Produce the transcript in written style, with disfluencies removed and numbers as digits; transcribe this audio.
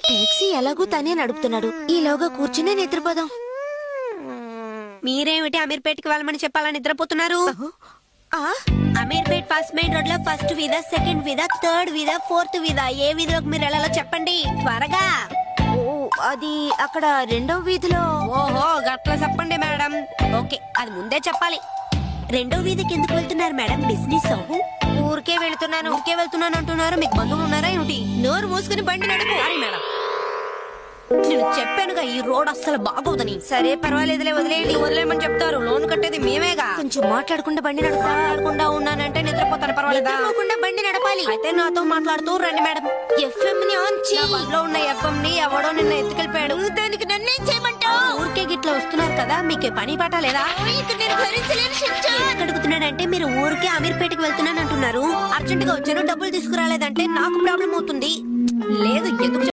Taxi ఎలాగూ తనే నడుపుతున్నాడు, ఈలోగా కూర్చునే నిద్రపోదాం. మీరేమిటి అమీర్పేటకి వెళ్ళమని చెప్పాలని నిద్రపోతున్నారు? అమీర్పేట్ ఫస్ట్ మెయిన్ రోడ్ లో ఫస్ట్ వీధ, సెకండ్ వీధ, థర్డ్ వీధ, ఫోర్త్ వీధ, ఏ వీధిలోకి మీరు వెళ్ళాలో చెప్పండి త్వరగా. ఓ, అది అక్కడ రెండో వీధిలో. ఓహో గట్ల చెప్పండి మేడం. ఓకే, అది ముందే చెప్పాలి. రెండో వీధికి ఎందుకు వెళ్తున్నారు మేడం? బిజినెస్ ఊరికే వెళుతున్నాను. ఊరికే వెళ్తున్నాను అంటున్నారు. మీకు బంధువులు ఉన్నారా ఏమిటి? నోరు మూసుకుని బండి నడుపు. సారీ మేడం, నేను చెప్పానుగా ఈ రోడ్ అస్సలు బాగోదని. సరే పర్వాలేదులే, వదిలేయండి. వదిలేమని చెప్తారు, లోన్ కట్టేది మేమేగా. కొంచెం మాట్లాడకుండా బండి నడుపుతా. మాట్లాడకుండా ఉన్నానంటే నిద్రపోతాను. పర్వాలేదా? నిద్రపోకుండా బండి నడపాలి. అయితే నాతో మాట్లాడుతూ రండి మేడం. ఎఫ్ఎం ని ఆన్ నా చేయి. బండిలో ఉన్న ఎఫ్ఎం ని ఎవడో నిన్న ఎత్తుకెళ్ళిపోయాడు. దానికి నన్నేం చేయమంటావు? ఊరికే గిట్లా వస్తున్నారు కదా, మీకు పని పాట లేదా? ఇక నేను భరించలేను శిక్ష. అడుగుతున్నాడంటే మీరు ఊరికే అమీర్పేటకి వెళ్తున్నాను అంటున్నారు. అర్జెంట్ గా వచ్చాను, డబ్బులు తీసుకురాలేదంటే నాకు ప్రాబ్లం అవుతుంది. లేదు, ఎందుకు